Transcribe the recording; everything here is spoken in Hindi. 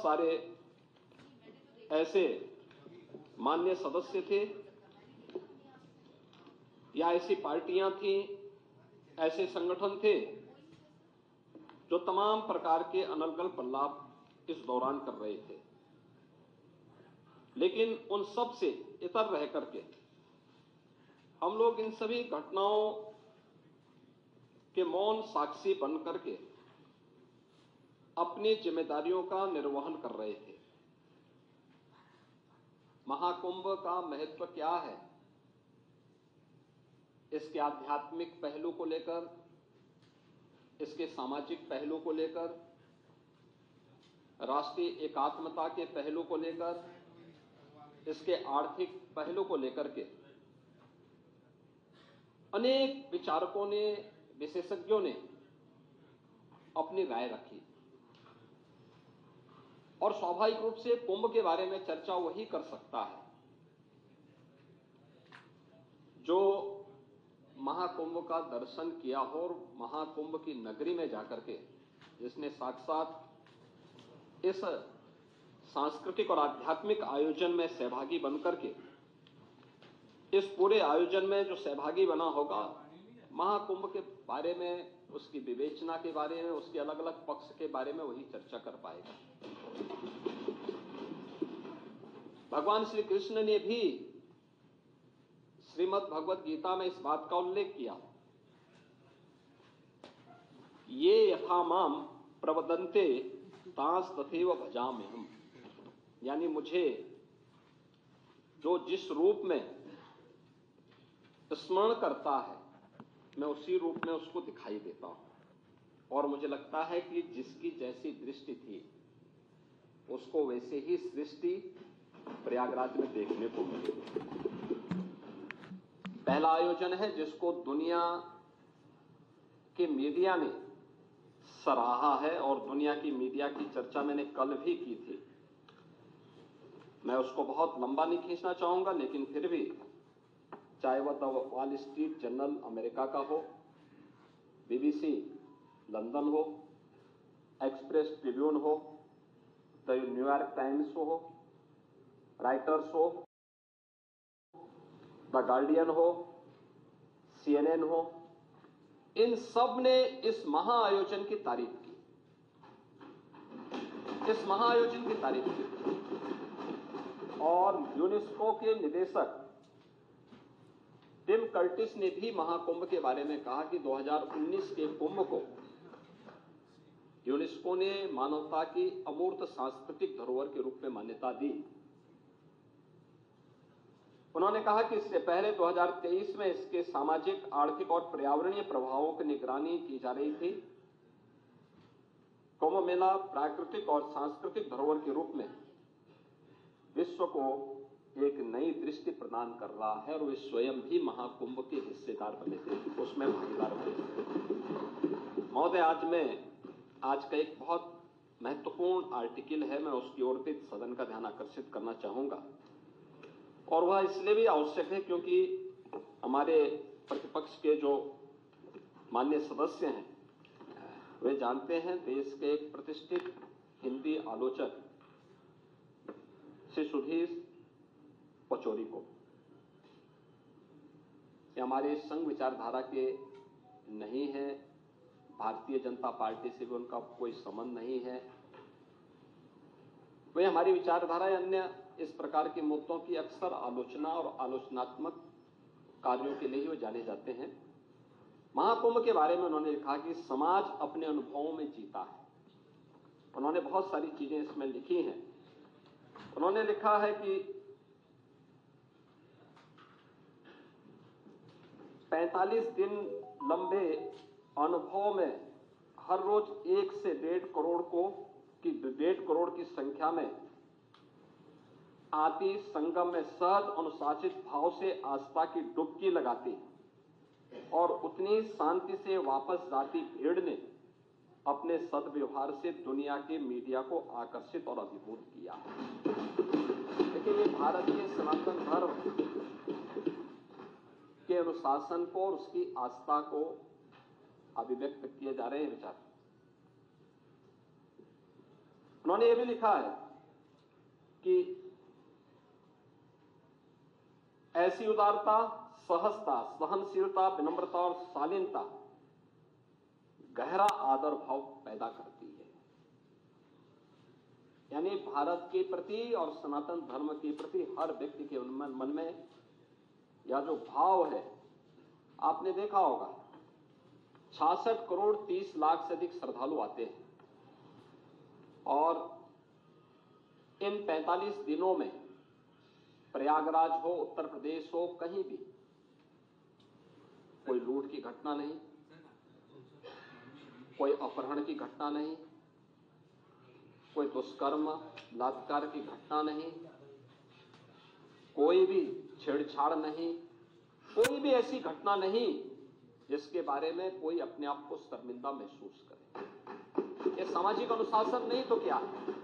सारे ऐसे मान्य सदस्य थे या ऐसी पार्टियां थीं, ऐसे संगठन थे जो तमाम प्रकार के अनर्गल लाभ इस दौरान कर रहे थे। लेकिन उन सब से इतर रह करके हम लोग इन सभी घटनाओं के मौन साक्षी बन करके अपनी जिम्मेदारियों का निर्वहन कर रहे थे। महाकुंभ का महत्व क्या है, इसके आध्यात्मिक पहलू को लेकर, इसके सामाजिक पहलू को लेकर, राष्ट्रीय एकात्मता के पहलू को लेकर, इसके आर्थिक पहलू को लेकर के अनेक विचारकों ने, विशेषज्ञों ने अपनी राय रखी। और स्वाभाविक रूप से कुंभ के बारे में चर्चा वही कर सकता है जो महाकुंभ का दर्शन किया हो और महाकुंभ की नगरी में जाकर के जिसने साथ इस सांस्कृतिक और आध्यात्मिक आयोजन में सहभागी बनकर के इस पूरे आयोजन में जो सहभागी बना होगा, महाकुंभ के बारे में, उसकी विवेचना के बारे में, उसके अलग अलग पक्ष के बारे में वही चर्चा कर पाएगा। भगवान श्री कृष्ण ने भी श्रीमद् भगवत गीता में इस बात का उल्लेख किया, ये यथा माम प्रवदन्ते तांस तथैव भजाम्यहम्, यानी मुझे जो जिस रूप में स्मरण करता है मैं उसी रूप में उसको दिखाई देता हूं। और मुझे लगता है कि जिसकी जैसी दृष्टि थी उसको वैसे ही सृष्टि प्रयागराज में देखने को मिली। पहला आयोजन है जिसको दुनिया के मीडिया ने सराहा है और दुनिया की मीडिया की चर्चा मैंने कल भी की थी। मैं उसको बहुत लंबा नहीं खींचना चाहूंगा, लेकिन फिर भी चाहे वह the wall street journal America का हो, बीबीसी लंदन हो, एक्सप्रेस ट्रिब्यून हो, द न्यूयॉर्क टाइम्स हो, राइटर्स हो, द गार्डियन हो, सीएनएन हो, इन सब ने इस महाआयोजन की तारीफ की, इस महाआयोजन की तारीफ की। और यूनेस्को के निदेशक टिम कर्टिस ने भी महाकुंभ के बारे में कहा कि 2019 के कुंभ को यूनेस्को ने मानवता की अमूर्त सांस्कृतिक धरोहर के रूप में मान्यता दी। उन्होंने कहा कि इससे पहले 2023 में इसके सामाजिक, आर्थिक और पर्यावरणीय प्रभावों की निगरानी की जा रही थी। कुंभ मेला प्राकृतिक और सांस्कृतिक धरोहर के रूप में विश्व को एक नई दृष्टि प्रदान कर रहा है और वे स्वयं भी महाकुंभ के हिस्सेदार बने थे, उसमें भागीदार बने थे। महोदय, आज का एक बहुत महत्वपूर्ण आर्टिकल है, मैं उसकी ओर भी सदन का ध्यान आकर्षित करना चाहूंगा। और वह इसलिए भी आवश्यक है क्योंकि हमारे प्रतिपक्ष के जो माननीय सदस्य हैं वे जानते हैं देश के एक प्रतिष्ठित हिंदी आलोचक श्री सुधीर पचौरी को। ये हमारे संघ विचारधारा के नहीं है, भारतीय जनता पार्टी से भी उनका कोई संबंध नहीं है। वे हमारी विचारधारा या अन्य इस प्रकार के मुद्दों की अक्सर आलोचना और आलोचनात्मक कार्यों के लिए ही वो जाने जाते हैं। महाकुंभ के बारे में उन्होंने लिखा कि समाज अपने अनुभवों में जीता है। उन्होंने बहुत सारी चीजें इसमें लिखी हैं। उन्होंने लिखा है कि 45 दिन लंबे अनुभव में हर रोज 1 से 1.5 करोड़ की संख्या में आती संगम में सहज अनुशासित भाव से आस्था की डुबकी लगाती और उतनी शांति से वापस जाती भीड़ ने अपने सद्व्यवहार से दुनिया के मीडिया को आकर्षित और अभिभूत किया। लेकिन ये भारतीय सनातन धर्म के अनुशासन को और उसकी आस्था को अभिव्यक्त किए जा रहे हैं विचार। उन्होंने ये भी लिखा है कि ऐसी उदारता, सहजता, सहनशीलता, विनम्रता और शालीनता गहरा आदर भाव पैदा करती है। यानी भारत के प्रति और सनातन धर्म के प्रति हर व्यक्ति के मन में यह जो भाव है, आपने देखा होगा 66 करोड़ 30 लाख से अधिक श्रद्धालु आते हैं और इन 45 दिनों में प्रयागराज हो, उत्तर प्रदेश हो, कहीं भी कोई लूट की घटना नहीं, कोई अपहरण की घटना नहीं, कोई दुष्कर्म बलात्कार की घटना नहीं, कोई भी छेड़छाड़ नहीं, कोई भी ऐसी घटना नहीं जिसके बारे में कोई अपने आप को शर्मिंदा महसूस करे। ये सामाजिक अनुशासन नहीं तो क्या है?